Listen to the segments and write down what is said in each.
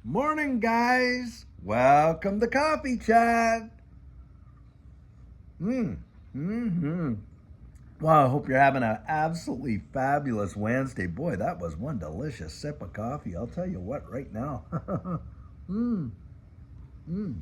Morning, guys. Welcome to Coffee Chat. Mm-hmm. Well, I hope you're having an absolutely fabulous Wednesday. Boy, that was one delicious sip of coffee. I'll tell you what right now. mm, mm.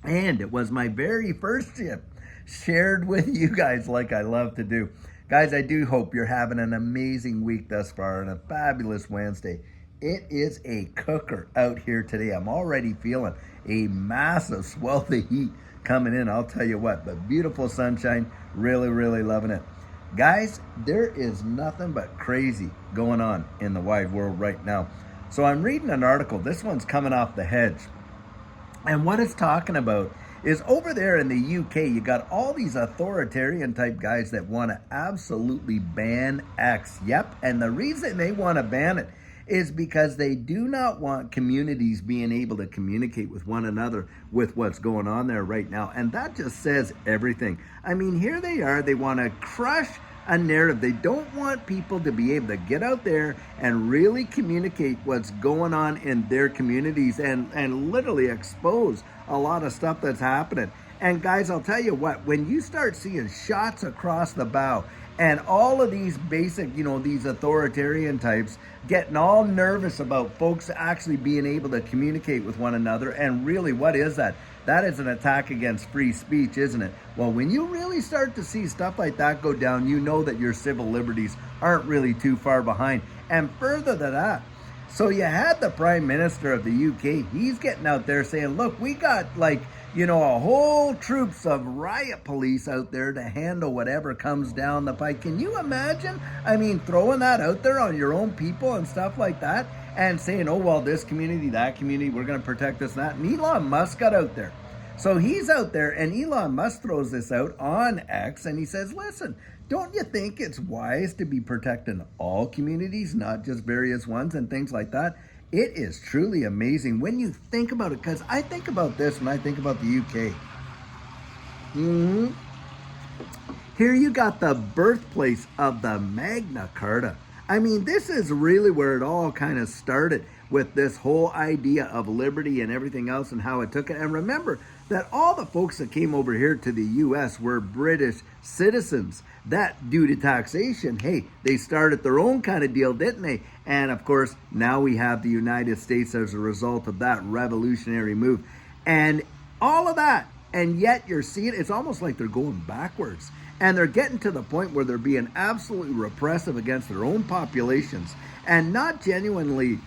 And it was my very first tip shared with you guys like I love to do. Guys, I do hope you're having an amazing week thus far and a fabulous Wednesday. It is a cooker out here today. I'm already feeling a massive swell of heat coming in. I'll tell you what, but beautiful sunshine. Really, really loving it. Guys, there is nothing but crazy going on in the wide world right now. So I'm reading an article. This one's coming off the Hedge. And what it's talking about is over there in the UK, you got all these authoritarian type guys that want to absolutely ban X. Yep. And the reason they want to ban it is because they do not want communities being able to communicate with one another with what's going on there right now. And that just says everything. I mean, here they are. They want to crush a narrative. They don't want people to be able to get out there and really communicate what's going on in their communities and literally expose a lot of stuff that's happening. And guys, I'll tell you what, when you start seeing shots across the bow and all of these basic, these authoritarian types getting all nervous about folks actually being able to communicate with one another, and really, what is that? That is an attack against free speech, isn't it? Well, when you really start to see stuff like that go down, you know that your civil liberties aren't really too far behind. And further than that, so you had the Prime Minister of the UK, he's getting out there saying, look, we got a whole troops of riot police out there to handle whatever comes down the pike. Can you imagine? I mean, throwing that out there on your own people and stuff like that and saying, oh, well, this community, that community, we're going to protect this and that. And Elon Musk got out there. So he's out there, and Elon Musk throws this out on X, and he says, listen, don't you think it's wise to be protecting all communities, not just various ones and things like that? It is truly amazing when you think about it, because I think about this when I think about the UK. Here you got the birthplace of the Magna Carta. I mean, this is really where it all kind of started with this whole idea of liberty and everything else and how it took it. And remember that all the folks that came over here to the U.S. were British citizens that, due to taxation, hey, they started their own kind of deal, didn't they? And of course, now we have the United States as a result of that revolutionary move. And all of that, and yet you're seeing, it's almost like they're going backwards. And they're getting to the point where they're being absolutely repressive against their own populations and not genuinely,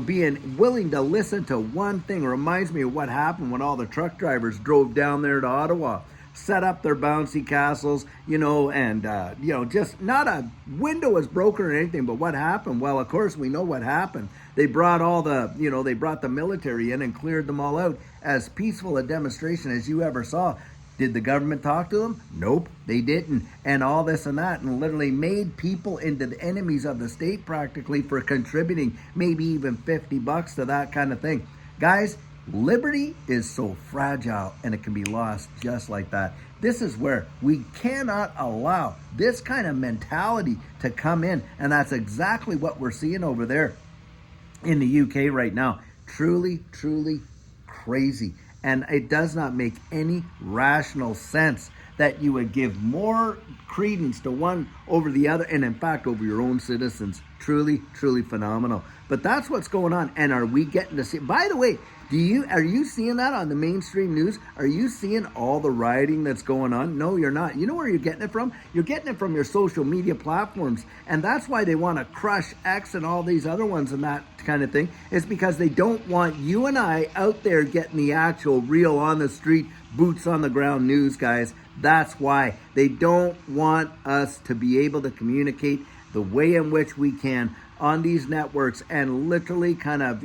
being willing to listen to one thing. It reminds me of what happened when all the truck drivers drove down there to Ottawa, set up their bouncy castles, and, just not a window was broken or anything. But what happened? Well, of course, we know what happened. They brought they brought the military in and cleared them all out. As peaceful a demonstration as you ever saw. Did the government talk to them? Nope, they didn't. And all this and that, and literally made people into the enemies of the state practically for contributing maybe even $50 to that kind of thing. Guys, liberty is so fragile and it can be lost just like that. This is where we cannot allow this kind of mentality to come in. And that's exactly what we're seeing over there in the UK right now. Truly, truly crazy. And it does not make any rational sense that you would give more credence to one over the other, and in fact over your own citizens. Truly, truly phenomenal. But that's what's going on. And are we getting to see, by the way, are you seeing that on the mainstream news? Are you seeing all the rioting that's going on? No, you're not. You know where you're getting it from? You're getting it from your social media platforms. And that's why they want to crush X and all these other ones and that kind of thing. It's because they don't want you and I out there getting the actual real on the street, boots on the ground news, guys. That's why they don't want us to be able to communicate the way in which we can on these networks and literally kind of,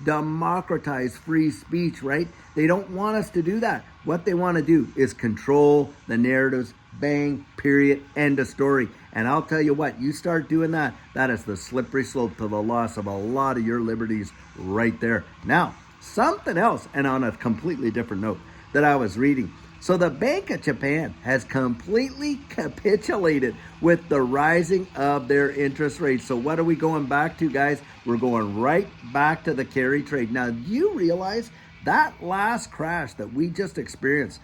democratize free speech, right? They don't want us to do that. What they want to do is control the narratives, bang, period, end of story. And I'll tell you what, you start doing that, that is the slippery slope to the loss of a lot of your liberties right there. Now, something else, and on a completely different note, that I was reading. So the Bank of Japan has completely capitulated with the rising of their interest rates. So what are we going back to, guys? We're going right back to the carry trade. Now, do you realize that last crash that we just experienced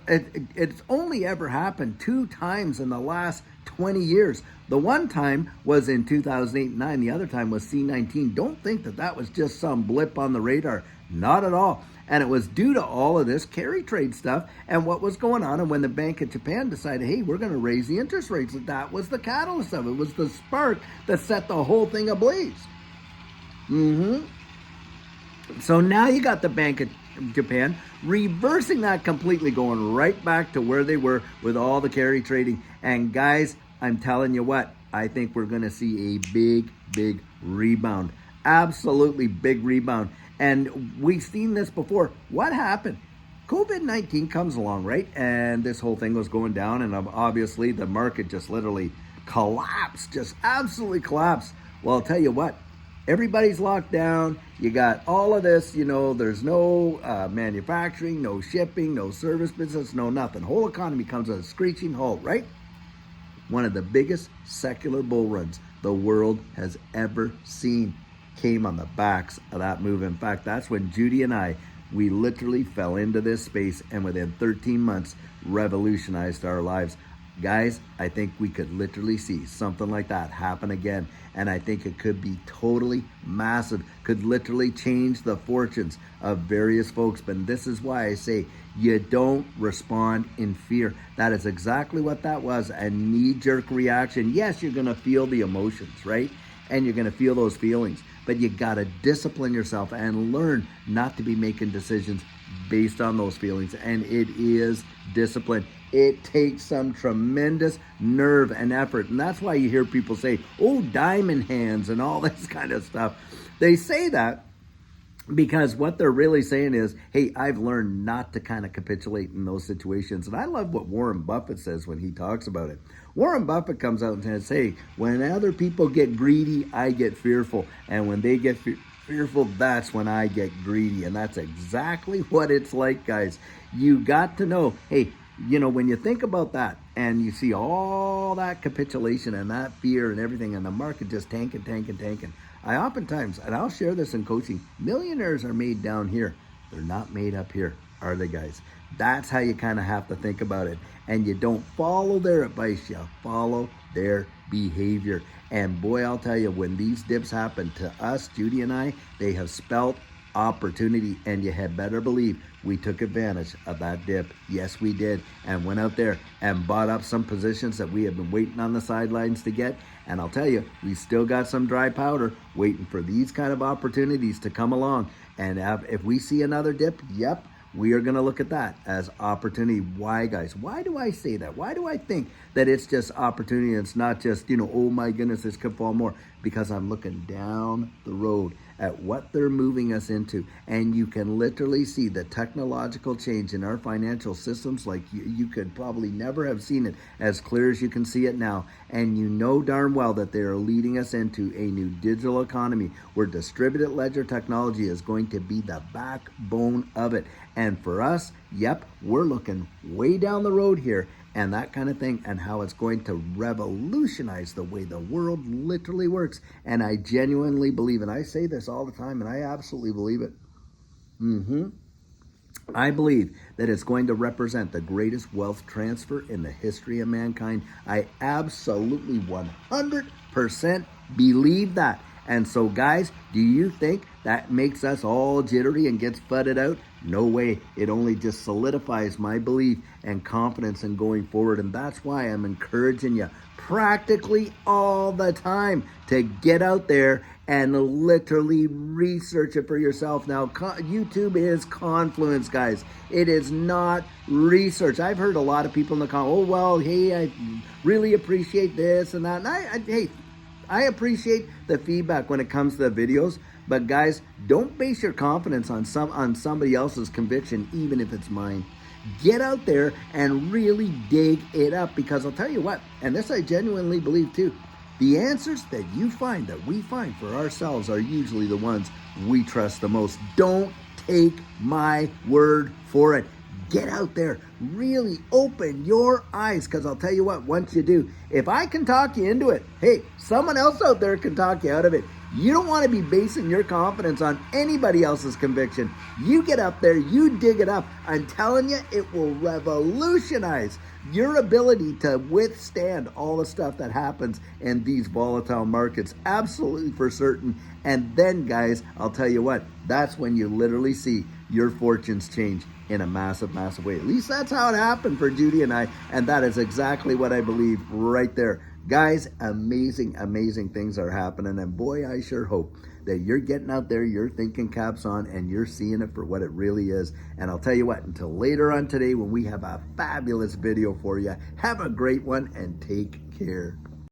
it's only ever happened 2 times in the last 20 years. The one time was in 2008 and 9. The other time was C19. Don't think that that was just some blip on the radar. Not at all. And it was due to all of this carry trade stuff and what was going on. And when the Bank of Japan decided, hey, we're going to raise the interest rates, that was the catalyst of it. It was the spark that set the whole thing ablaze. So now you got the Bank of Japan reversing that completely, going right back to where they were with all the carry trading. And guys, I'm telling you what, I think we're going to see a big rebound. Absolutely big rebound. And we've seen this before. What happened? COVID-19 comes along, right? And this whole thing was going down, and obviously the market just literally collapsed, just absolutely collapsed. Well, I'll tell you what, everybody's locked down. You got all of this, there's no manufacturing, no shipping, no service business, no nothing. Whole economy comes to a screeching halt, right? One of the biggest secular bull runs the world has ever seen came on the backs of that move. In fact, that's when Judy and we literally fell into this space, and within 13 months revolutionized our lives. Guys, I think we could literally see something like that happen again, and I think it could be totally massive, could literally change the fortunes of various folks. But this is why I say you don't respond in fear. That is exactly what that was, a knee-jerk reaction. Yes, you're going to feel the emotions, right? And you're going to feel those feelings, but you got to discipline yourself and learn not to be making decisions based on those feelings. And it is discipline. It takes some tremendous nerve and effort. And that's why you hear people say, oh, diamond hands and all this kind of stuff. They say that because what they're really saying is, hey, I've learned not to kind of capitulate in those situations. And I love what Warren Buffett says when he talks about it. Warren Buffett comes out and says, hey, when other people get greedy, I get fearful. And when they get fearful, that's when I get greedy. And that's exactly what it's like, guys. You got to know, hey, when you think about that and you see all that capitulation and that fear and everything, and the market just tanking. I oftentimes, and I'll share this in coaching, millionaires are made down here. They're not made up here, are they, guys? That's how you kind of have to think about it. And you don't follow their advice, you follow their behavior. And boy, I'll tell you, when these dips happen to us, Judy and they have spelt opportunity, and you had better believe we took advantage of that dip. Yes, we did, and went out there and bought up some positions that we have been waiting on the sidelines to get. And I'll tell you, we still got some dry powder waiting for these kind of opportunities to come along. And if we see another dip, yep, we are going to look at that as opportunity. Why, guys? Why do I say that? Why do I think that it's just opportunity and it's not just, oh my goodness, this could fall more? Because I'm looking down the road at what they're moving us into. And you can literally see the technological change in our financial systems like you could probably never have seen it as clear as you can see it now. And you know darn well that they are leading us into a new digital economy where distributed ledger technology is going to be the backbone of it. And for us, yep, we're looking way down the road here and that kind of thing, and how it's going to revolutionize the way the world literally works. And I genuinely believe, and I say this all the time, and I absolutely believe it. I believe that it's going to represent the greatest wealth transfer in the history of mankind. I absolutely 100% believe that. And so, guys, do you think that makes us all jittery and gets fudded out? No way. It only just solidifies my belief and confidence in going forward. And that's why I'm encouraging you practically all the time to get out there and literally research it for yourself. Now, YouTube is Confluence, guys. It is not research. I've heard a lot of people in the comments, oh, well, hey, I really appreciate this and that. And I appreciate the feedback when it comes to the videos, but guys, don't base your confidence on somebody else's conviction, even if it's mine. Get out there and really dig it up, because I'll tell you what, and this I genuinely believe too, the answers that you find, that we find for ourselves, are usually the ones we trust the most. Don't take my word for it. Get out there, really open your eyes, because I'll tell you what, once you do, if I can talk you into it, hey, someone else out there can talk you out of it. You don't want to be basing your confidence on anybody else's conviction. You get up there, you dig it up. I'm telling you, it will revolutionize your ability to withstand all the stuff that happens in these volatile markets. Absolutely for certain. And then, guys, I'll tell you what, that's when you literally see your fortunes change in a massive, massive way. At least that's how it happened for Judy and I. And that is exactly what I believe right there. Guys, amazing, amazing things are happening. And boy, I sure hope that you're getting out there, you're thinking caps on, and you're seeing it for what it really is. And I'll tell you what, until later on today when we have a fabulous video for you, have a great one and take care.